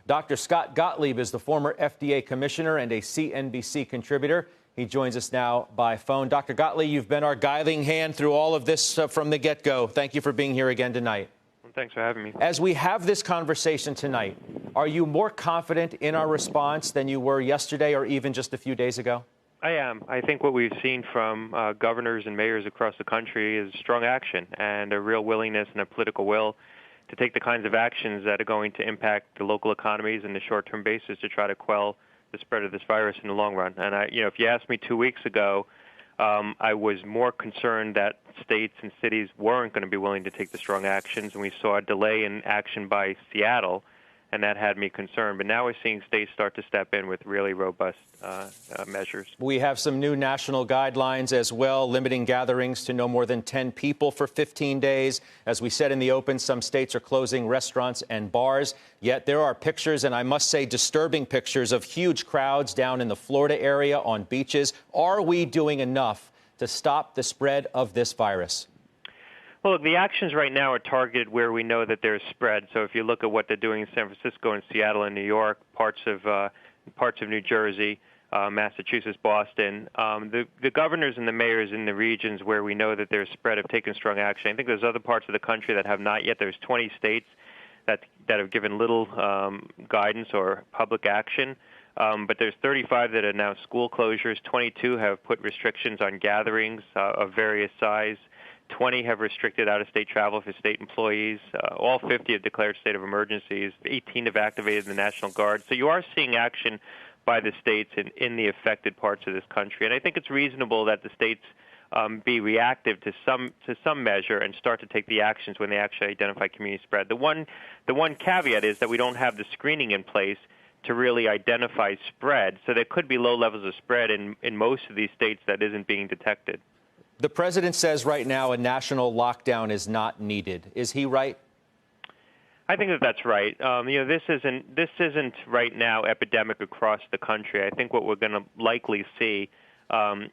Dr. Scott Gottlieb is the former FDA Commissioner and a CNBC contributor. He joins us now by phone. Dr. Gottlieb, you've been our guiding hand through all of this from the get-go. Thank you for being here again tonight. Well, thanks for having me. As we have this conversation tonight, are you more confident in our response than you were yesterday or even just a few days ago? I am. I think what we've seen from governors and mayors across the country is strong action and a real willingness and a political will to take the kinds of actions that are going to impact the local economies in the short-term basis to try to quell the spread of this virus in the long run. And if you asked me 2 weeks ago, I was more concerned that states and cities weren't going to be willing to take the strong actions, and we saw a delay in action by Seattle, and that had me concerned. But now we're seeing states start to step in with really robust measures. We have some new national guidelines as well, limiting gatherings to no more than 10 people for 15 days. As we said in the open, some states are closing restaurants and bars. Yet there are pictures, and I must say disturbing pictures, of huge crowds down in the Florida area on beaches. Are we doing enough to stop the spread of this virus? Well, look, the actions right now are targeted where we know that there's spread. So if you look at what they're doing in San Francisco and Seattle and New York, parts of New Jersey, Massachusetts, Boston, the governors and the mayors in the regions where we know that there's spread have taken strong action. I think there's other parts of the country that have not yet. There's 20 states that have given little guidance or public action. But there's 35 that announced school closures. 22 have put restrictions on gatherings of various size. 20 have restricted out-of-state travel for state employees. All 50 have declared state of emergencies. 18 have activated the National Guard. So you are seeing action by the states in the affected parts of this country. And I think it's reasonable that the states be reactive to some measure and start to take the actions when they actually identify community spread. The one caveat is that we don't have the screening in place to really identify spread. So there could be low levels of spread in most of these states that isn't being detected. The president says right now a national lockdown is not needed. Is he right? I think that's right. This isn't right now epidemic across the country. I think what we're going to likely see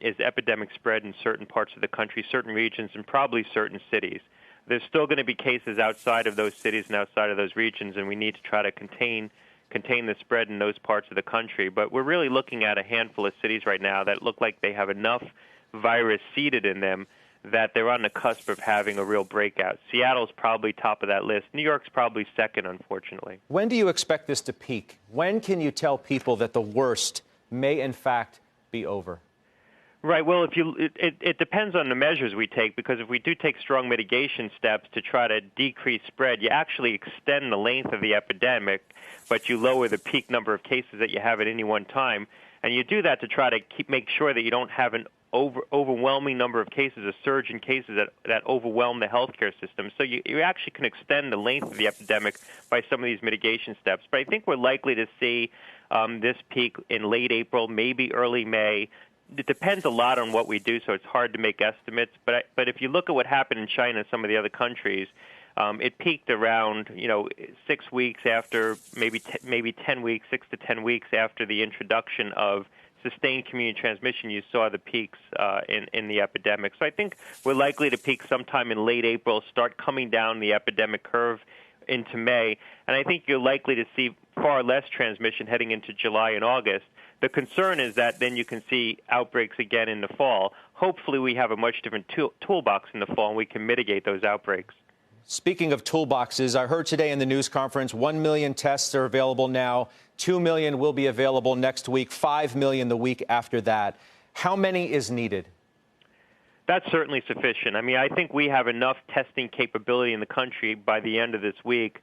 is epidemic spread in certain parts of the country, certain regions, and probably certain cities. There's still going to be cases outside of those cities and outside of those regions, and we need to try to contain the spread in those parts of the country. But we're really looking at a handful of cities right now that look like they have enough virus seated in them that they're on the cusp of having a real breakout. Seattle's probably top of that list. New York's probably second, unfortunately. When do you expect this to peak? When can you tell people that the worst may, in fact, be over? Right. Well, it depends on the measures we take, because if we do take strong mitigation steps to try to decrease spread, you actually extend the length of the epidemic, but you lower the peak number of cases that you have at any one time. And you do that to try to make sure that you don't have an overwhelming number of cases, a surge in cases that overwhelm the healthcare system. So you actually can extend the length of the epidemic by some of these mitigation steps. But I think we're likely to see this peak in late April, maybe early May. It depends a lot on what we do, so it's hard to make estimates. But if you look at what happened in China and some of the other countries, it peaked around 6 weeks after, maybe 10 weeks, 6 to 10 weeks after the introduction of sustained community transmission. You saw the peaks in the epidemic. So I think we're likely to peak sometime in late April, start coming down the epidemic curve into May. And I think you're likely to see far less transmission heading into July and August. The concern is that then you can see outbreaks again in the fall. Hopefully we have a much different toolbox in the fall, and we can mitigate those outbreaks. Speaking of toolboxes, I heard today in the news conference 1 million tests are available now. 2 million will be available next week, 5 million the week after that. How many is needed? That's certainly sufficient. I mean, I think we have enough testing capability in the country by the end of this week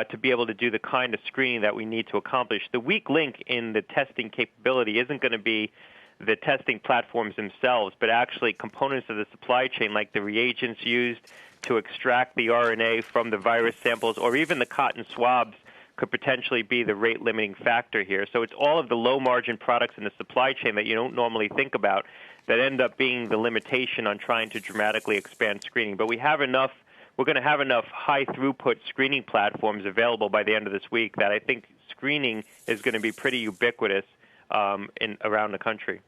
to be able to do the kind of screening that we need to accomplish. The weak link in the testing capability isn't going to be the testing platforms themselves, but actually components of the supply chain, like the reagents used to extract the RNA from the virus samples, or even the cotton swabs could potentially be the rate-limiting factor here. So it's all of the low-margin products in the supply chain that you don't normally think about that end up being the limitation on trying to dramatically expand screening. But we have enough. We're going to have enough high-throughput screening platforms available by the end of this week that I think screening is going to be pretty ubiquitous around the country.